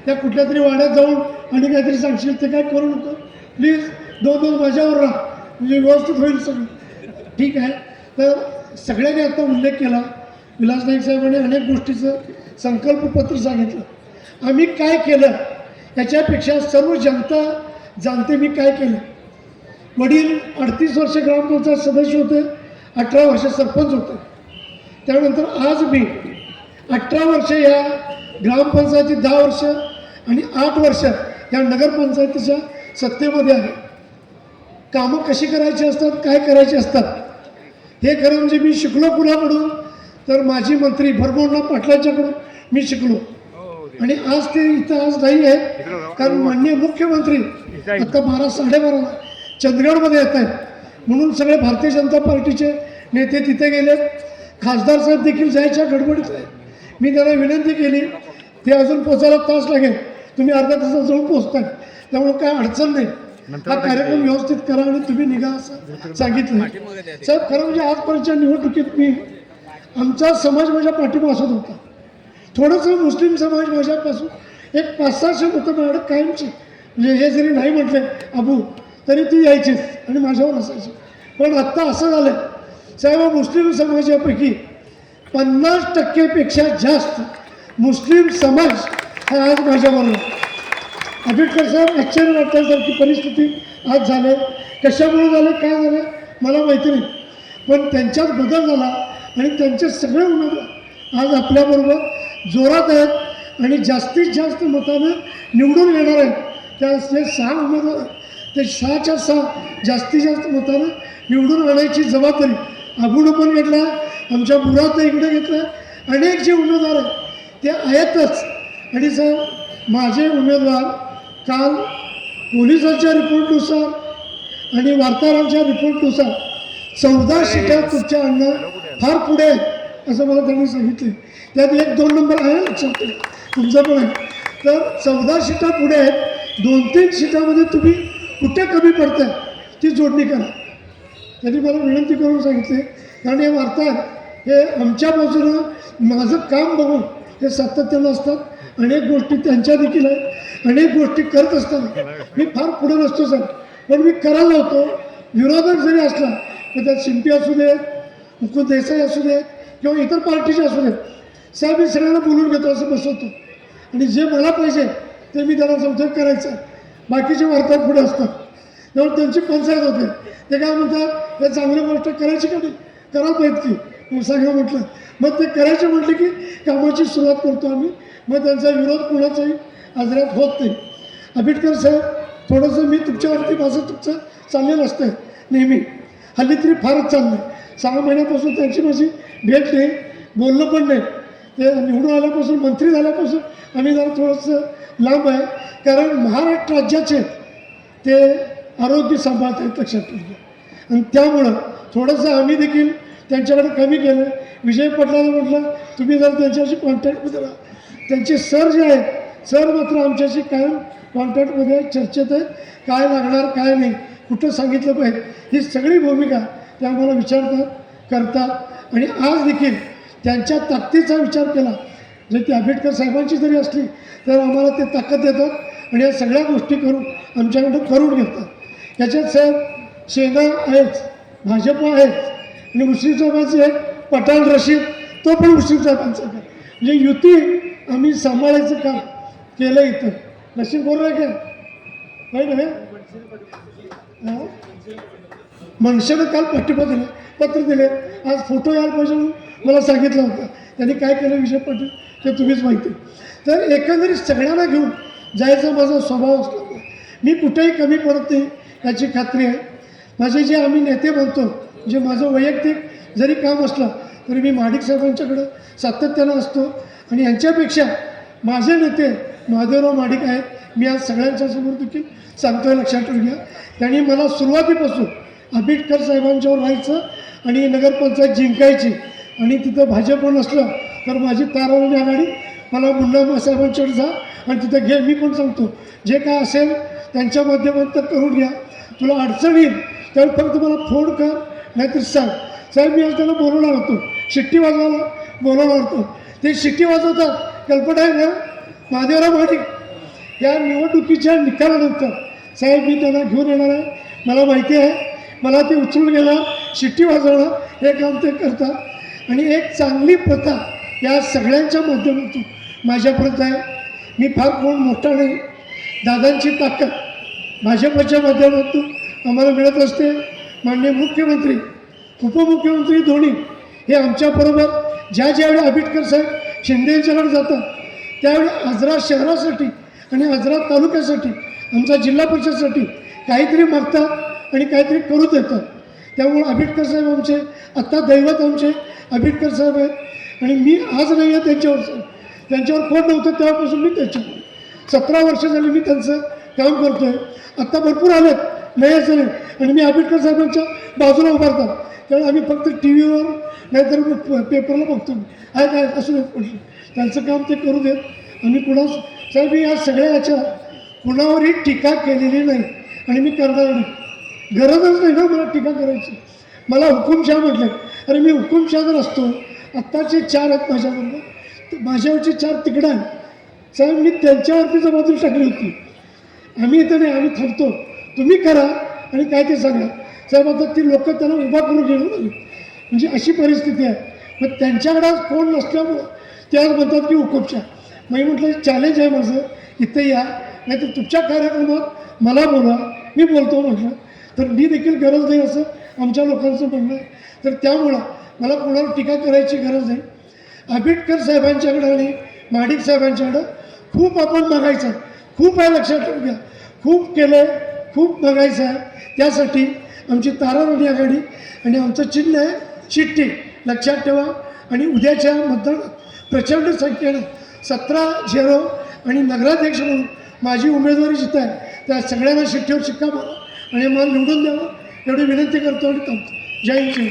त्या कुठल्या तरी वाड्यात जाऊन आणि काहीतरी सांगशील ते काय करू नको प्लीज. 2 माझ्यावर राहा म्हणजे व्यवस्थित होईल सगळं. ठीक आहे. तर सगळ्यांनी आता उल्लेख केला. विलास नाईक साहेबांनी अनेक गोष्टीचं संकल्पपत्र सांगितलं. आम्ही काय केलं याच्यापेक्षा सर्व जनता जाणते मी काय केलं. वडील 38 वर्ष ग्रामपंचायत सदस्य होते, 18 वर्ष सरपंच होते. त्यानंतर आज मी 18 वर्ष या ग्रामपंचायतीत, 10 वर्ष आणि 8 वर्ष या नगरपंचायतीच्या सत्तेमध्ये आहे. कामं कशी करायची असतात, काय करायची असतात हे खरं म्हणजे मी शिकलो कुणाकडून तर माजी मंत्री भरभोंडा पाटलांच्याकडून मी शिकलो. आणि आज ते इथं आज नाही आहे कारण माननीय मुख्यमंत्री आता 12-12:30 चंदगडमध्ये येत आहेत म्हणून सगळे भारतीय जनता पार्टीचे नेते तिथे गेले. खासदार साहेब देखील जायच्या गडबडीत आहेत. मी त्यांना विनंती केली ते अजून पोचायला तास लागेल, तुम्ही अर्ध्या तासात जाऊन पोचताय त्यामुळे काय अडचण नाही, हा कार्यक्रम व्यवस्थित करा आणि तुम्ही निघा असं सांगितलं. साहेब खरं म्हणजे आजपर्यंतच्या निवडणुकीत मी आमचा समाज माझ्या पाठीमा असत होता. थोडंसं मुस्लिम समाज माझ्यापासून एक 500-600 मतं माझ्याकडे कायमची म्हणजे हे जरी नाही म्हटले अबू तरी ती यायचीच आणि माझ्यावर असायची. पण आत्ता असं झालं साहेब मुस्लिम समाजापैकी 50% जास्त मुस्लिम समाज हा आज माझ्याबरोबर. आंबेडकर साहेब आश्चर्य वाटण्यासारखी परिस्थिती आज झाले. कशामुळे झाले काय झालं मला माहिती नाही पण त्यांच्यात बदल झाला आणि त्यांचे सगळे उमेदवार आज आपल्याबरोबर जोरात आहेत आणि जास्तीत जास्त मतानं निवडून येणार आहेत. त्या जे 6 उमेदवार ते 6च्या 6 जास्तीत जास्त मतानं निवडून आणायची जबाबदारी आबूनं पण घेतला, आमच्या मुलात इकडे घेतलं. अनेक जे उमेदवार आहेत ते आहेतच. आणि साहेब माझे उमेदवार काल पोलिसांच्या रिपोर्टनुसार आणि वार्ताहरांच्या रिपोर्टनुसार 14 सीटा तुमच्या आणणं फार पुढे आहे असं मला त्यांनी सांगितले. त्यात 1-2 नंबर आहे लक्षात ठेवा तुमचं पण आहे. तर 14 सीटा पुढे आहेत. 2-3 सीटामध्ये तुम्ही कुठे कमी पडताय ती जोडणी करा. त्यांनी मला विनंती करून सांगितले कारण हे वार्ताहर हे आमच्या बाजूनं माझं काम बघून हे सातत्यानं असतात. अनेक गोष्टी त्यांच्या देखील आहेत. अनेक गोष्टी करत असताना मी फार पुढे नसतो साहेब पण मी करायला होतो. विरोधक जरी असला तर त्यात शिंपी असू दे, मुकुंद देसाई असू दे किंवा इतर पार्टीचे असू देत साहेब मी सगळ्यांना बोलून घेतो असं बसवतो आणि जे मला पाहिजे ते मी त्यांना सांगतो करायचं. बाकीचे वार्ताहर पुढे असतात त्यामुळे त्यांची पंचायत होते. ते काय म्हणतात हे चांगली गोष्ट करायची का नाही करायला पाहिजे की सांगा म्हटलं मग ते करायचे म्हटलं की कामाची सुरुवात करतो आम्ही. मग त्यांचा विरोध कोणाचाही आजऱ्यात होत नाही. आंबेडकर साहेब थोडंसं मी तुमच्यावरती माझं तुमचं चाललेलं असतं नेहमी हल्ली तरी फारच चाललं आहे. 6 महिन्यापासून त्यांची माझी भेट नाही बोलणं पण नाही. ते निवडून आल्यापासून मंत्री झाल्यापासून आम्ही जरा थोडंसं लांब आहे कारण महाराष्ट्र राज्याचे ते आरोग्य सांभाळत आहेत लक्षात ठेवलं. आणि त्यामुळं थोडंसं आम्ही देखील त्यांच्याकडे कमी केलं. विजय पाटलांना म्हटलं तुम्ही जर त्यांच्याशी कॉन्टॅक्टमध्ये राहा. त्यांचे सर जे आहेत सर मात्र आमच्याशी कायम कॉन्टॅक्टमध्ये चर्चेत आहेत. काय लागणार काय नाही कुठं सांगितलं पाहिजे ही सगळी भूमिका ते आम्हाला विचारतात करतात. आणि आज देखील त्यांच्या ताकदीचा विचार केला जर ती आंबेडकर साहेबांची जरी असली तर आम्हाला ते ताकद देतात आणि या सगळ्या गोष्टी करून आमच्याकडं करून घेतात. याच्यात साहेब सेना आहेच, भाजप आहेच आणि मुस्लिम साहेबांचे एक पठाण रशीद तो पण मुस्लिम साहेबांचा आहे. म्हणजे युती आम्ही सांभाळायचं काम केलं इथं. रशीद बोल रहे काय नाही ना मनसेनं काल पत्र दिले. आज फोटो यायला पाहिजे म्हणून मला सांगितलं होतं. त्यांनी काय केलं विजय पाटील ते तुम्हीच माहिती. तर एकंदरीत सगळ्यांना घेऊन जायचा माझा स्वभाव असला मी कुठेही कमी पडत नाही याची खात्री आहे. माझे जे आम्ही नेते म्हणतो जे माझं वैयक्तिक जरी काम असलं तरी मी महाडिक साहेबांच्याकडं सातत्यानं असतो. आणि यांच्यापेक्षा माझे नेते महादेवराव महाडिक आहेत. मी आज सगळ्यांच्यासमोर देखील सांगतोय लक्षात ठेवून घ्या. त्यांनी मला सुरुवातीपासून आंबेडकर साहेबांच्यावर राहायचं आणि नगरपंचायत जिंकायची आणि तिथं भाजप नसलं तर माझी तारावणी आघाडी मला मुन्ना साहेबांच्यावर जा आणि तिथं घे. मी पण सांगतो जे काय असेल त्यांच्या माध्यमातून करून घ्या. तुला अडचण येईल त्यावेळी फक्त मला फोन कर नाहीतर सांग. साहेब मी आज त्यांना बोलवणार होतो शिट्टी वाजवायला बोलवणार होतो. ते शिट्टी वाजवतात कल्पना आहे ना महादेवराव महाडिक या निवडणुकीच्या निकालानंतर साहेब मी त्यांना घेऊन येणार आहे. मला माहिती आहे मला ते उचलून घेणार, शिट्टी वाजवणं हे काम ते करतात आणि एक चांगली प्रथा या सगळ्यांच्या माध्यमातून माझ्यापर्यंत आहे. मी फार कोण मोठा नाही, दादांची ताकद भाजपच्या माध्यमातून आम्हाला मिळत असते. माननीय मुख्यमंत्री उपमुख्यमंत्री दोन्ही हे आमच्याबरोबर ज्यावेळी आंबेडकर साहेब शिंदे यांच्याकडे जातात त्यावेळी आजरा शहरासाठी आणि आजरा तालुक्यासाठी आमचा जिल्हा परिषदसाठी काहीतरी मागतात आणि काहीतरी करू देतात. त्यामुळे आंबेडकर साहेब आमचे आत्ता दैवत आमचे आंबेडकर साहेब आहेत आणि मी आज नाही आहे त्यांच्यावर कोण नव्हतं तेव्हापासून मी त्याच्यावर 17 वर्ष झाली मी त्यांचं काम करतो आहे. आत्ता भरपूर आलेत नाही असं नाही आणि मी आंबेडकर साहेबांच्या बाजूला उभारतात त्यामुळे आम्ही फक्त टी व्हीवर नाहीतर पेपरला बघतो आहे काय असं नाही. त्यांचं काम ते करू देत. आम्ही कुणा साहेब मी या सगळ्याच्या कुणावरही टीका केलेली नाही आणि मी करणार नाही. गरजच नाही ना मला टीका करायची. मला हुकुमशाह म्हटलं अरे मी हुकुमशाह जर असतो आत्ताचे 4 आहेत माझ्याबरोबर तर माझ्यावरचे 4 तिकडं आहेत साहेब. मी त्यांच्यावरती जबाबदारी टाकली होती. आम्ही इथं नाही, आम्ही थांबतो, तुम्ही करा आणि काय ते सांगा साहेब. आता ती लोक त्यांना उभा करून घेऊन आली म्हणजे अशी परिस्थिती आहे. मग त्यांच्याकडे आज कोण नसल्यामुळं ते आज म्हणतात की हुकुमशाह. मी म्हटलं चॅलेंज आहे माझं, इथं या नाही तर तुमच्या कार्यक्रमात मला बोला, मी बोलतो म्हटलं. तर मी देखील गरज नाही असं आमच्या लोकांचं म्हणणं आहे. तर त्यामुळं मला कोणावर टीका करायची गरज नाही. आंबेडकर साहेबांच्याकडं आणि महाडिक साहेबांच्याकडं खूप आपण मागायचं आहे, खूप आहे लक्षात ठेवून घ्या. खूप केलं आहे, खूप मागायचं आहे. त्यासाठी आमची ताराराणी आघाडी आणि आमचं चिन्ह आहे शिट्टी लक्षात ठेवा. आणि उद्याच्या मतदानात प्रचंड संख्येनं 17-0 आणि नगराध्यक्ष म्हणून माझी उमेदवारी जिथं आहे त्या सगळ्यांना शिट्टीवर शिक्का मारा आणि मला निवडून द्यावं एवढी विनंती करतो आणि थांबतो. जय हिंद.